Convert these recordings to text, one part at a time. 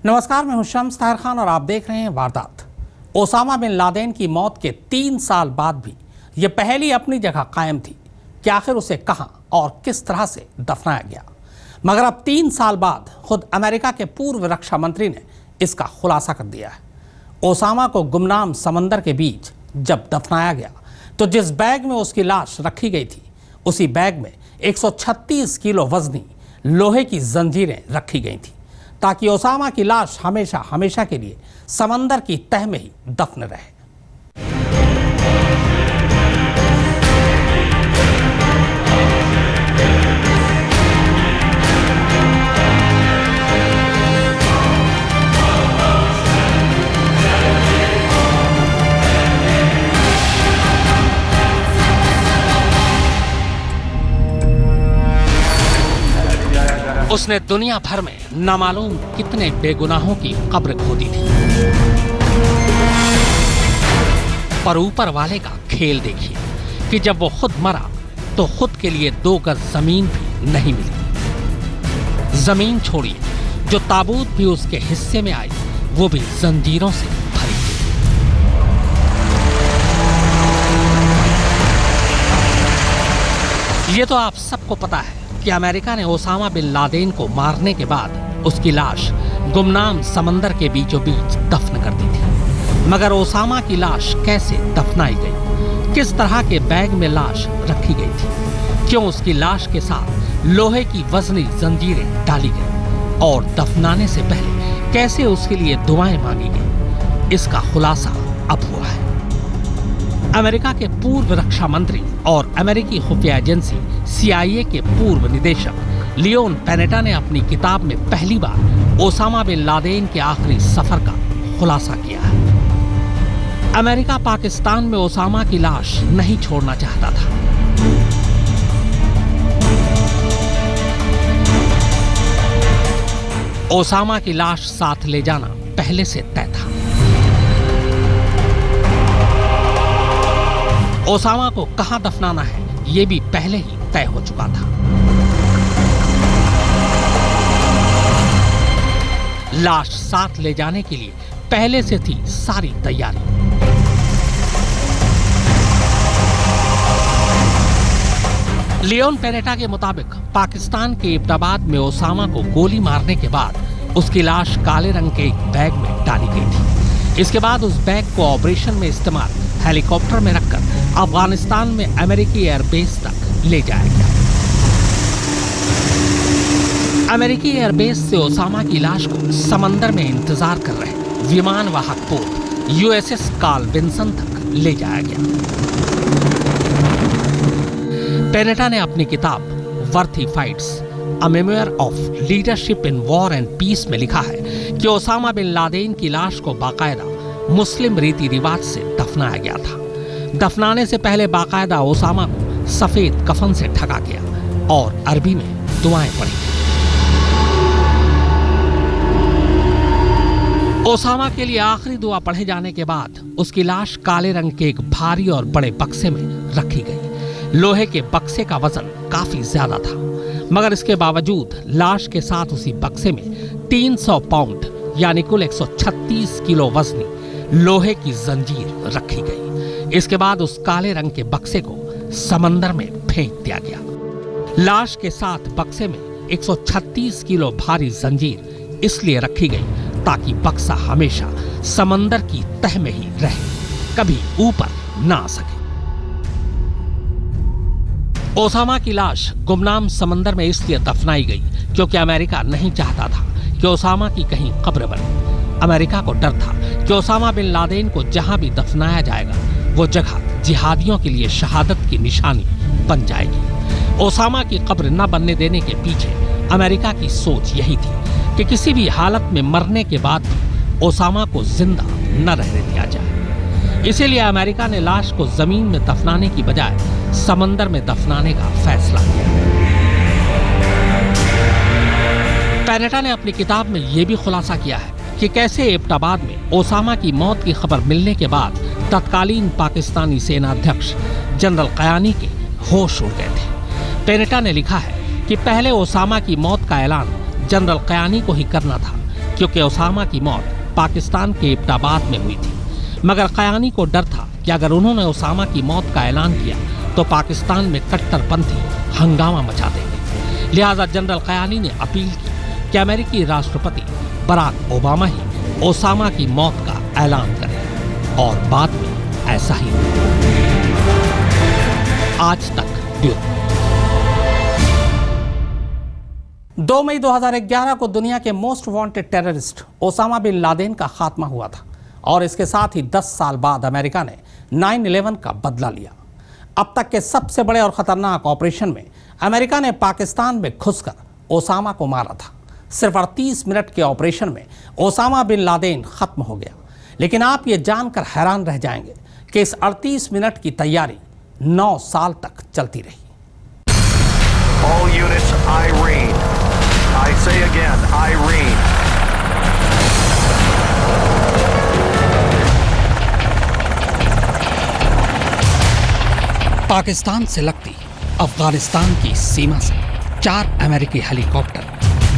नमस्कार, मैं हूं शम्स ताहिर खान और आप देख रहे हैं वारदात। ओसामा बिन लादेन की मौत के 3 साल बाद भी ये पहेली अपनी जगह कायम थी कि आखिर उसे कहां और किस तरह से दफनाया गया। मगर अब 3 साल बाद खुद अमेरिका के पूर्व रक्षा मंत्री ने इसका खुलासा कर दिया है। ओसामा को गुमनाम समंदर के बीच जब दफनाया गया तो जिस बैग में उसकी लाश रखी गई थी, उसी बैग में 136 किलो वजनी लोहे की जंजीरें रखी गई थी ताकि ओसामा की लाश हमेशा हमेशा के लिए समंदर की तह में ही दफन रहे। उसने दुनिया भर में नामालूम कितने बेगुनाहों की कब्र खोदी थी, पर ऊपर वाले का खेल देखिए कि जब वो खुद मरा तो खुद के लिए 2 गज जमीन भी नहीं मिली। जमीन छोड़िए, जो ताबूत भी उसके हिस्से में आई वो भी जंजीरों से भरी थी। ये तो आप सबको पता है कि अमेरिका ने ओसामा बिन लादेन को मारने के बाद उसकी लाश गुमनाम समंदर के बीचों बीच दफन कर दी थी। मगर ओसामा की लाश कैसे दफनाई गई? किस तरह के बैग में लाश रखी गई थी? क्यों उसकी लाश के साथ लोहे की वजनी जंजीरें डाली गई? और दफनाने से पहले कैसे उसके लिए दुआएं मांगी गई? इसका खुलासा अब हुआ है। अमेरिका के पूर्व रक्षा मंत्री और अमेरिकी खुफिया एजेंसी CIA के पूर्व निदेशक लियोन पैनेटा ने अपनी किताब में पहली बार ओसामा बिन लादेन के आखिरी सफर का खुलासा किया है। अमेरिका पाकिस्तान में ओसामा की लाश नहीं छोड़ना चाहता था। ओसामा की लाश साथ ले जाना पहले से तय था। ओसामा को कहां दफनाना है ये भी पहले ही तय हो चुका था। लाश साथ ले जाने के लिए पहले से थी सारी तैयारी। लियोन पैनेटा के मुताबिक पाकिस्तान के एबटाबाद में ओसामा को गोली मारने के बाद उसकी लाश काले रंग के एक बैग में डाली गई थी। इसके बाद उस बैग को ऑपरेशन में इस्तेमाल हेलीकॉप्टर में रखकर अफगानिस्तान में अमेरिकी एयरबेस तक ले जाया गया। अमेरिकी एयरबेस से ओसामा की लाश को समंदर में इंतजार कर रहे विमान वाहक पोत USS कार्ल विंसन तक ले जाया गया। पैनेटा ने अपनी किताब worthy fights a memoir of leadership in war and peace में लिखा है कि ओसामा बिन लादेन की लाश को बाकायदा मुस्लिम रीति रिवाज से दफनाया गया था। दफनाने से पहले बाकायदा ओसामा को सफेद कफन से ढका गया और अरबी में दुआएं पढ़ी। ओसामा के लिए आखिरी दुआ पढ़े जाने के बाद उसकी लाश काले रंग के एक भारी और बड़े बक्से में रखी गई। लोहे के बक्से का वजन काफी ज्यादा था, मगर इसके बावजूद लाश के साथ उसी बक्से में 300 पाउंड यानी कुल 136 किलो वजनी लोहे की जंजीर रखी गई। इसके बाद उस काले रंग के बक्से को समंदर में फेंक दिया गया। लाश के साथ बक्से में 136 किलो भारी जंजीर इसलिए रखी गई ताकि बक्सा हमेशा समंदर की तह में ही रहे, कभी ऊपर ना आ सके। ओसामा की लाश गुमनाम समंदर में इसलिए दफनाई गई क्योंकि अमेरिका नहीं चाहता था कि ओसामा की कहीं कब्र बने। अमेरिका को डर था कि ओसामा बिन लादेन को जहां भी दफनाया जाएगा वो जगह जिहादियों के लिए शहादत की निशानी बन जाएगी। ओसामा की कब्र न बनने देने के पीछे अमेरिका की सोच यही थी कि किसी भी हालत में मरने के बाद भी ओसामा को जिंदा न रहने दिया जाए। इसीलिए अमेरिका ने लाश को जमीन में दफनाने की बजाय समंदर में दफनाने का फैसला किया। पैनेटा ने अपनी किताब में यह भी खुलासा किया है कि कैसे एबटाबाद में ओसामा की मौत की खबर मिलने के बाद तत्कालीन पाकिस्तानी सेना अध्यक्ष जनरल कयानी के होश उड़ गए थे। पैनेटा ने लिखा है कि पहले ओसामा की मौत का ऐलान जनरल कयानी को ही करना था, क्योंकि ओसामा की मौत पाकिस्तान के एबटाबाद में हुई थी। मगर कयानी को डर था कि अगर उन्होंने ओसामा की मौत का ऐलान किया तो पाकिस्तान में कट्टरपंथी हंगामा मचा देंगे। लिहाजा जनरल कयानी ने अपील की कि अमेरिकी राष्ट्रपति बराक ओबामा ही ओसामा की मौत का ऐलान करें, और बाद में ऐसा ही हुआ। आज तक ब्यूरो। 2 मई 2011 को दुनिया के most wanted terrorist Osama bin Laden का खात्मा हुआ था, और इसके साथ ही 10 साल बाद अमेरिका ने 9/11 का बदला लिया। अब तक के सबसे बड़े और खतरनाक ऑपरेशन में अमेरिका ने पाकिस्तान में घुसकर ओसामा को मारा था। सिर्फ 38 मिनट के ऑपरेशन में ओसामा बिन लादेन खत्म हो गया। लेकिन आप ये जानकर हैरान रह जाएंगे कि इस 38 मिनट की तैयारी 9 साल तक चलती रही। All units, Irene. I say again, Irene. Pakistan से लगती अफगानिस्तान की सीमा से 4 अमेरिकी हेलीकॉप्टर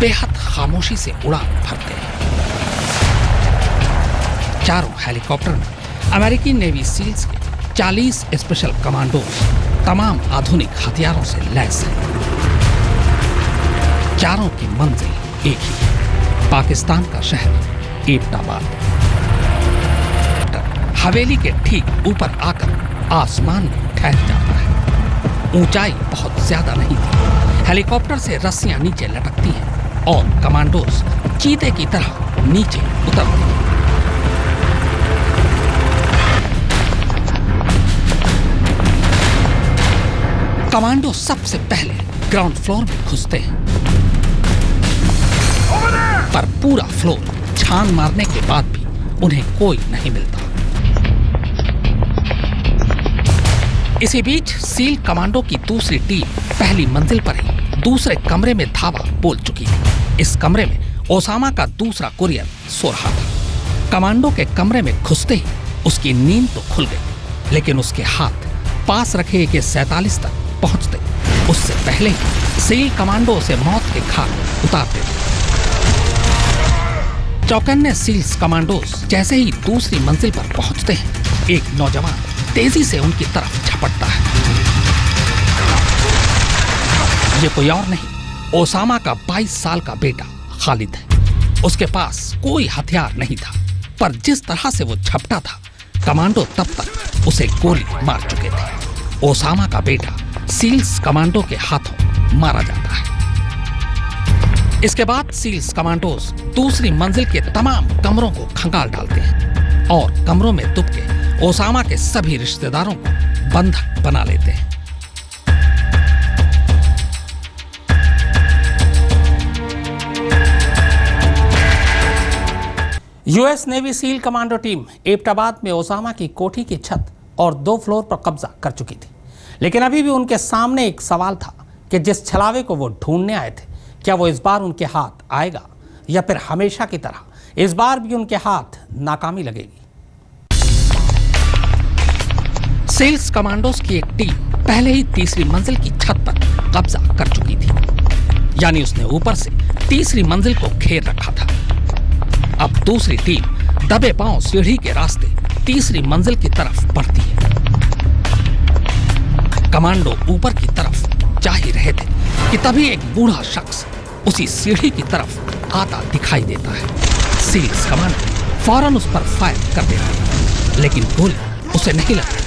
बेहद खामोशी से उड़ान भरते हैं। चारों हेलीकॉप्टर में अमेरिकी नेवी सील्स के 40 स्पेशल कमांडोज तमाम आधुनिक हथियारों से लैस हैं। चारों की मंजिल एक ही, पाकिस्तान का शहर एबटाबाद। हवेली के ठीक ऊपर आकर आसमान में ठहर जाता है। ऊंचाई बहुत ज्यादा नहीं थी। हेलीकॉप्टर से रस्सियां नीचे लटकती हैं और कमांडोज चीते की तरह नीचे उतरते हैं। कमांडो सबसे पहले ग्राउंड फ्लोर में घुसते हैं, पर पूरा फ्लोर छान मारने के बाद भी उन्हें कोई नहीं मिलता। इसी बीच सील कमांडो की दूसरी टीम पहली मंजिल पर ही दूसरे कमरे में धावा बोल चुकी थी। इस कमरे में ओसामा का दूसरा कुरियर सो रहा था। कमांडो के कमरे में घुसते ही उसकी नींद तो खुल गई, लेकिन उसके हाथ पास रखे AK-47 तक पहुंचते उससे पहले ही सील कमांडो से मौत के घाट उतारते थे। चौकन्ने सील्स कमांडोज जैसे ही दूसरी मंजिल पर पहुंचते हैं, एक नौजवान तेजी से उनकी तरफ झपटता है। ये कोई और नहीं, ओसामा का 22 साल का बेटा खालिद है। उसके पास कोई हथियार नहीं था, पर जिस तरह से वो झपटा था, कमांडो तब तक उसे गोली मार चुके थे। ओसामा का बेटा सील्स कमांडो के हाथों मारा जाता है। इसके बाद सील्स कमांडोज दूसरी मंजिल के तमाम कमरों को खंगाल डालते हैं और कमरों में दुबके ओसामा के सभी रिश्तेदारों को बंधक बना लेते हैं। US navy seal commando team Abbottabad में ओसामा की कोठी की छत और 2 फ्लोर पर कब्जा कर चुकी थी। लेकिन अभी भी उनके सामने एक सवाल था कि जिस छलावे को वो ढूंढने आए थे, क्या वो इस बार उनके हाथ आएगा, या फिर हमेशा की तरह इस बार भी उनके हाथ नाकामी लगेगी। सेल्स कमांडोज की एक टीम पहले ही तीसरी मंजिल की छत पर कब्जा कर चुकी थी, यानी उसने ऊपर से तीसरी मंजिल को घेर रखा था। अब दूसरी टीम दबे पांव सीढ़ी के रास्ते तीसरी मंजिल की तरफ बढ़ती है। कमांडो ऊपर की तरफ जा ही रहे थे कि तभी एक बूढ़ा शख्स उसी सीढ़ी की तरफ आता दिखाई देता है। सील्स कमांडो फौरन उस पर फायर कर देता है, लेकिन गोली उसे नहीं लगती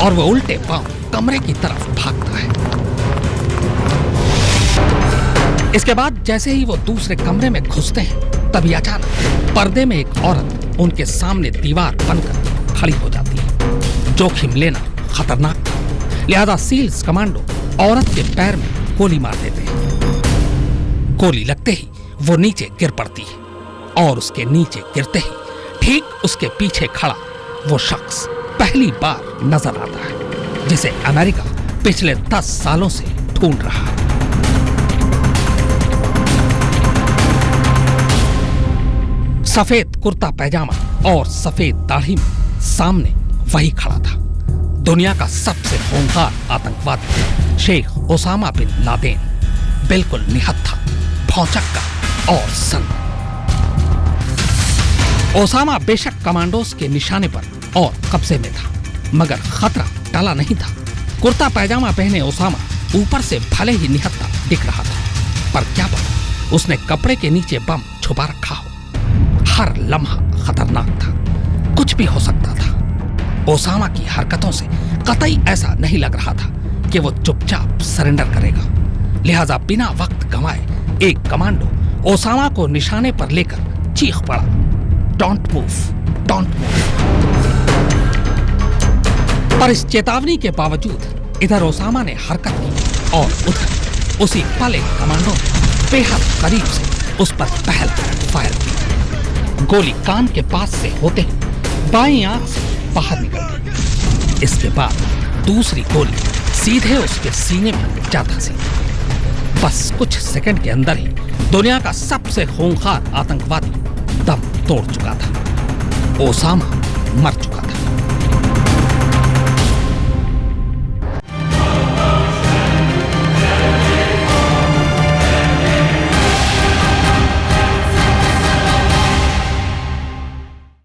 और वह उल्टे पांव कमरे की तरफ भागता है। इसके बाद जैसे ही वो दूसरे कमरे में घुसते हैं, तभी अचानक पर्दे में एक औरत उनके सामने दीवार बनकर खड़ी हो जाती है। जोखिम लेना खतरनाक था, लिहाजा सील्स कमांडो औरत के पैर में गोली मार देते हैं। गोली लगते ही वो नीचे गिर पड़ती है और उसके नीचे गिरते ही ठीक उसके पीछे खड़ा वो शख्स पहली बार नजर आता है, जिसे अमेरिका पिछले 10 सालों से ढूंढ रहा है। सफेद कुर्ता पैजामा और सफेद दाढ़ी में सामने वही खड़ा था, दुनिया का सबसे होनहार आतंकवादी शेख ओसामा बिन लादेन। बिल्कुल निहत्था, भौचक्का और सन्न। ओसामा बेशक कमांडोज के निशाने पर और कब्जे में था, मगर खतरा टला नहीं था। कुर्ता पैजामा पहने ओसामा ऊपर से भले ही निहत्था दिख रहा था, पर क्या पता उसने कपड़े के नीचे बम छुपा रखा हो। हर लम्हा खतरनाक था, कुछ भी हो सकता था। ओसामा की हरकतों से कतई ऐसा नहीं लग रहा था कि वो चुपचाप सरेंडर करेगा। लिहाजा बिना वक्त गंवाए एक कमांडो ओसामा को निशाने पर लेकर चीख पड़ा, डोंट मूव, डोंट मूव। पर इस चेतावनी के बावजूद इधर ओसामा ने हरकत की और उधर उसी पल एक कमांडो ने बेहद करीब से उस पर पहला फायर किया। गोली कान के पास से होते ही बाईं आंख से बाहर निकल गई। इसके बाद दूसरी गोली सीधे उसके सीने में जा धंसी। बस कुछ सेकंड के अंदर ही दुनिया का सबसे खूंखार आतंकवादी दम तोड़ चुका था। ओसामा मर चुका था।